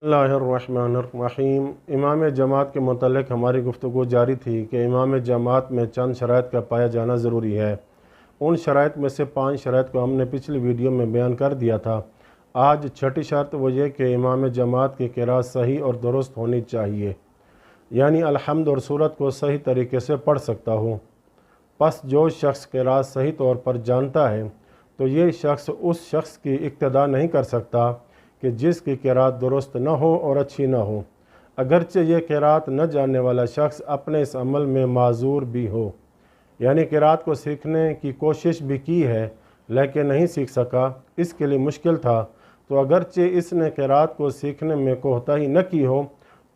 اللہ الرحمن الرحیم۔ امام جماعت کے متعلق ہماری گفتگو جاری تھی کہ امام جماعت میں چند شرائط کا پایا جانا ضروری ہے۔ ان شرائط میں سے 5 شرائط کو ہم نے پچھلی ویڈیو میں بیان کر دیا تھا۔ آج چھٹی شرط وہ یہ کہ امام جماعت کی قراءت صحیح اور درست ہونی چاہیے، یعنی الحمد اور سورت کو صحیح طریقے سے پڑھ سکتا ہو۔ پس جو شخص قراءت صحیح طور پر جانتا ہے تو یہ شخص اس شخص کی اقتداء نہیں کر سکتا کہ جس کی قراءت درست نہ ہو اور اچھی نہ ہو، اگرچہ یہ قراءت نہ جاننے والا شخص اپنے اس عمل میں معذور بھی ہو، یعنی قراءت کو سیکھنے کی کوشش بھی کی ہے لیکن نہیں سیکھ سکا، اس کے لیے مشکل تھا، تو اگرچہ اس نے قراءت کو سیکھنے میں کوتاہی نہ کی ہو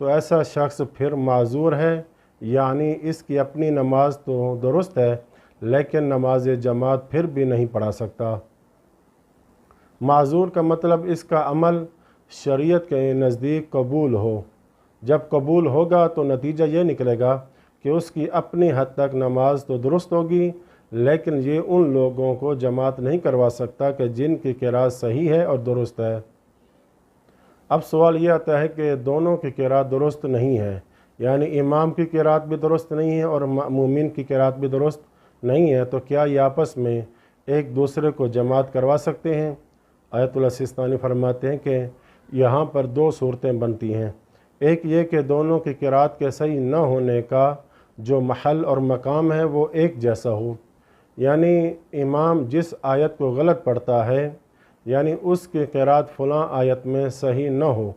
تو ایسا شخص پھر معذور ہے، یعنی اس کی اپنی نماز تو درست ہے لیکن نماز جماعت پھر بھی نہیں پڑھا سکتا۔ معذور کا مطلب اس کا عمل شریعت کے نزدیک قبول ہو۔ جب قبول ہوگا تو نتیجہ یہ نکلے گا کہ اس کی اپنی حد تک نماز تو درست ہوگی، لیکن یہ ان لوگوں کو جماعت نہیں کروا سکتا کہ جن کی قراءت صحیح ہے اور درست ہے۔ اب سوال یہ آتا ہے کہ دونوں کی قراءت درست نہیں ہے، یعنی امام کی قراءت بھی درست نہیں ہے اور مأمومین کی قراءت بھی درست نہیں ہے، تو کیا یہ آپس میں ایک دوسرے کو جماعت کروا سکتے ہیں؟ آیت اللہ سستانی فرماتے ہیں کہ یہاں پر 2 صورتیں بنتی ہیں۔ ایک یہ کہ دونوں کی قراءت کے صحیح نہ ہونے کا جو محل اور مقام ہے وہ ایک جیسا ہو، یعنی امام جس آیت کو غلط پڑھتا ہے یعنی اس کی قراءت فلاں آیت میں صحیح نہ ہو،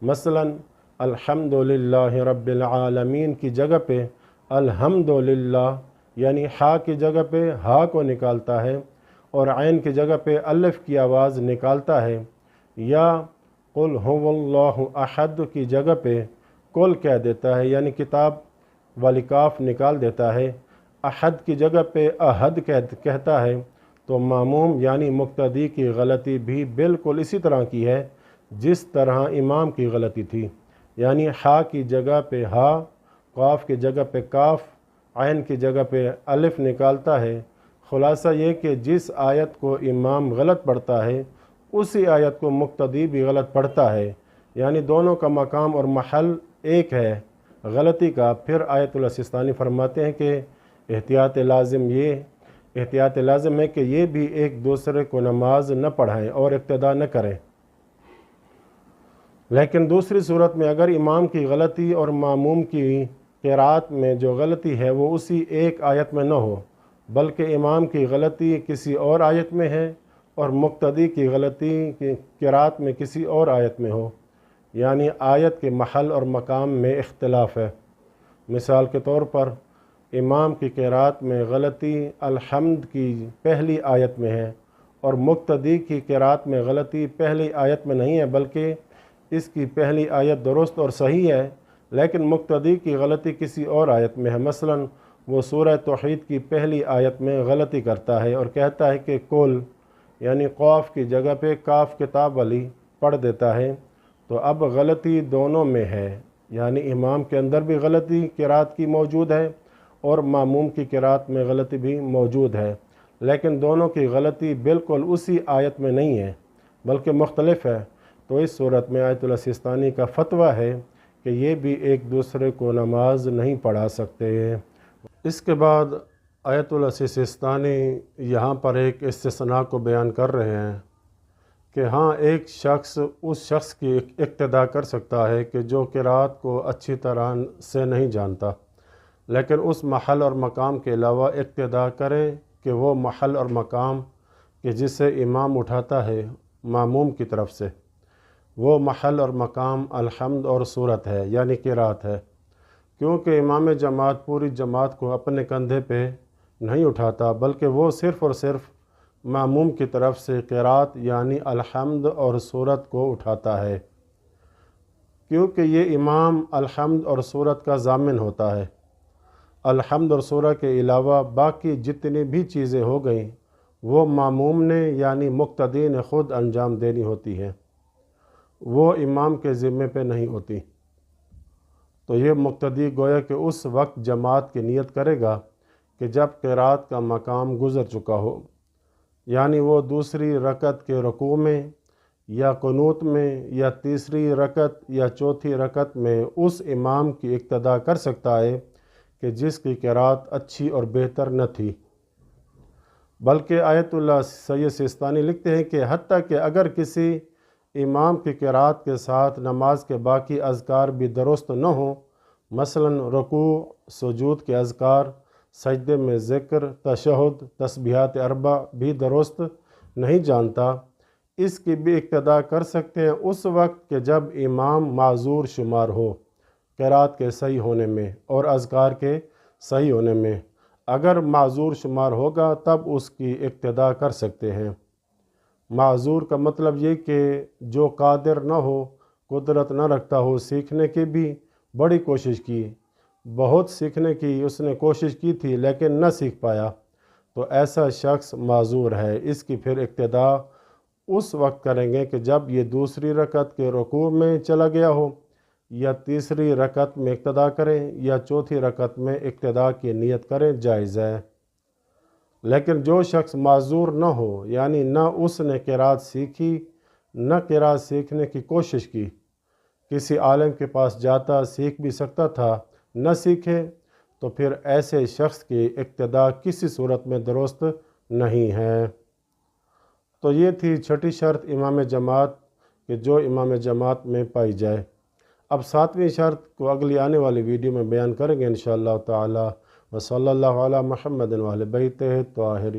مثلا الحمدللہ رب العالمین کی جگہ پہ الحمدللہ یعنی ہا کی جگہ پہ ہا کو نکالتا ہے اور عین کی جگہ پہ الف کی آواز نکالتا ہے، یا قل هو اللہ احد کی جگہ پہ قل کہہ دیتا ہے یعنی کتاب والی کاف نکال دیتا ہے، احد کی جگہ پہ احد کہتا ہے، تو ماموم یعنی مقتدی کی غلطی بھی بالکل اسی طرح کی ہے جس طرح امام کی غلطی تھی، یعنی ہا کی جگہ پہ ہا، قاف کی جگہ پہ کاف، عین کی جگہ پہ الف نکالتا ہے۔ خلاصہ یہ کہ جس آیت کو امام غلط پڑھتا ہے اسی آیت کو مقتدی بھی غلط پڑھتا ہے، یعنی دونوں کا مقام اور محل ایک ہے غلطی کا۔ پھر آیت اللہ سستانی فرماتے ہیں کہ احتیاط لازم ہے کہ یہ بھی ایک دوسرے کو نماز نہ پڑھائیں اور اقتداء نہ کریں، لیکن دوسری صورت میں اگر امام کی غلطی اور ماموم کی قراءت میں جو غلطی ہے وہ اسی ایک آیت میں نہ ہو بلکہ امام کی غلطی کسی اور آیت میں ہے اور مقتدی کی غلطی کی قراءت میں کسی اور آیت میں ہو، یعنی آیت کے محل اور مقام میں اختلاف ہے۔ مثال کے طور پر امام کی قراءت میں غلطی الحمد کی پہلی آیت میں ہے اور مقتدی کی قراءت میں غلطی پہلی آیت میں نہیں ہے بلکہ اس کی پہلی آیت درست اور صحیح ہے، لیکن مقتدی کی غلطی کسی اور آیت میں ہے، مثلا وہ سورہ توحید کی پہلی آیت میں غلطی کرتا ہے اور کہتا ہے کہ کل یعنی قاف کی جگہ پہ کاف کتاب والی پڑھ دیتا ہے، تو اب غلطی دونوں میں ہے، یعنی امام کے اندر بھی غلطی قراءت کی موجود ہے اور ماموم کی قراءت میں غلطی بھی موجود ہے، لیکن دونوں کی غلطی بالکل اسی آیت میں نہیں ہے بلکہ مختلف ہے، تو اس صورت میں آیت اللہ سستانی کا فتویٰ ہے کہ یہ بھی ایک دوسرے کو نماز نہیں پڑھا سکتے۔ اس کے بعد آیت اللہ سستانی یہاں پر ایک استثناء کو بیان کر رہے ہیں کہ ہاں ایک شخص اس شخص کی اقتداء کر سکتا ہے کہ جو قراءت کو اچھی طرح سے نہیں جانتا، لیکن اس محل اور مقام کے علاوہ اقتداء کرے کہ وہ محل اور مقام کہ جسے امام اٹھاتا ہے ماموم کی طرف سے، وہ محل اور مقام الحمد اور سورت ہے یعنی قراءت ہے، کیونکہ امام جماعت پوری جماعت کو اپنے کندھے پہ نہیں اٹھاتا بلکہ وہ صرف اور صرف ماموم کی طرف سے قراءت یعنی الحمد اور سورت کو اٹھاتا ہے، کیونکہ یہ امام الحمد اور سورت کا ضامن ہوتا ہے۔ الحمد اور سورت کے علاوہ باقی جتنی بھی چیزیں ہو گئیں وہ ماموم نے یعنی مقتدی نے خود انجام دینی ہوتی ہیں، وہ امام کے ذمے پہ نہیں ہوتی، تو یہ مقتدی گویا کہ اس وقت جماعت کی نیت کرے گا کہ جب قراءت کا مقام گزر چکا ہو، یعنی وہ دوسری رکعت کے رکوع میں یا قنوت میں یا تیسری رکعت یا چوتھی رکعت میں اس امام کی اقتداء کر سکتا ہے کہ جس کی قرات اچھی اور بہتر نہ تھی۔ بلکہ آیت اللہ سید سیستانی لکھتے ہیں کہ حتیٰ کہ اگر کسی امام کی قرات کے ساتھ نماز کے باقی اذکار بھی درست نہ ہوں، مثلا رکوع سجود کے اذکار، سجدے میں ذکر، تشہد، تسبیحات اربع بھی درست نہیں جانتا، اس کی بھی اقتداء کر سکتے ہیں اس وقت کہ جب امام معذور شمار ہو قرات کے صحیح ہونے میں اور اذکار کے صحیح ہونے میں۔ اگر معذور شمار ہوگا تب اس کی اقتداء کر سکتے ہیں۔ معذور کا مطلب یہ کہ جو قادر نہ ہو، قدرت نہ رکھتا ہو، سیکھنے کی بھی بڑی کوشش کی، بہت سیکھنے کی اس نے کوشش کی تھی لیکن نہ سیکھ پایا، تو ایسا شخص معذور ہے۔ اس کی پھر اقتداء اس وقت کریں گے کہ جب یہ دوسری رکعت کے رکوع میں چلا گیا ہو، یا تیسری رکعت میں اقتداء کریں یا چوتھی رکعت میں اقتداء کی نیت کریں، جائز ہے۔ لیکن جو شخص معذور نہ ہو، یعنی نہ اس نے قرات سیکھی نہ قرات سیکھنے کی کوشش کی، کسی عالم کے پاس جاتا سیکھ بھی سکتا تھا، نہ سیکھے، تو پھر ایسے شخص کی اقتداء کسی صورت میں درست نہیں ہے۔ تو یہ تھی چھٹی شرط امام جماعت کہ جو امام جماعت میں پائی جائے۔ اب ساتویں شرط کو اگلی آنے والی ویڈیو میں بیان کریں گے انشاءاللہ تعالی۔ وصلی اللہ علی محمد و اہل بیتہ الطاہرین۔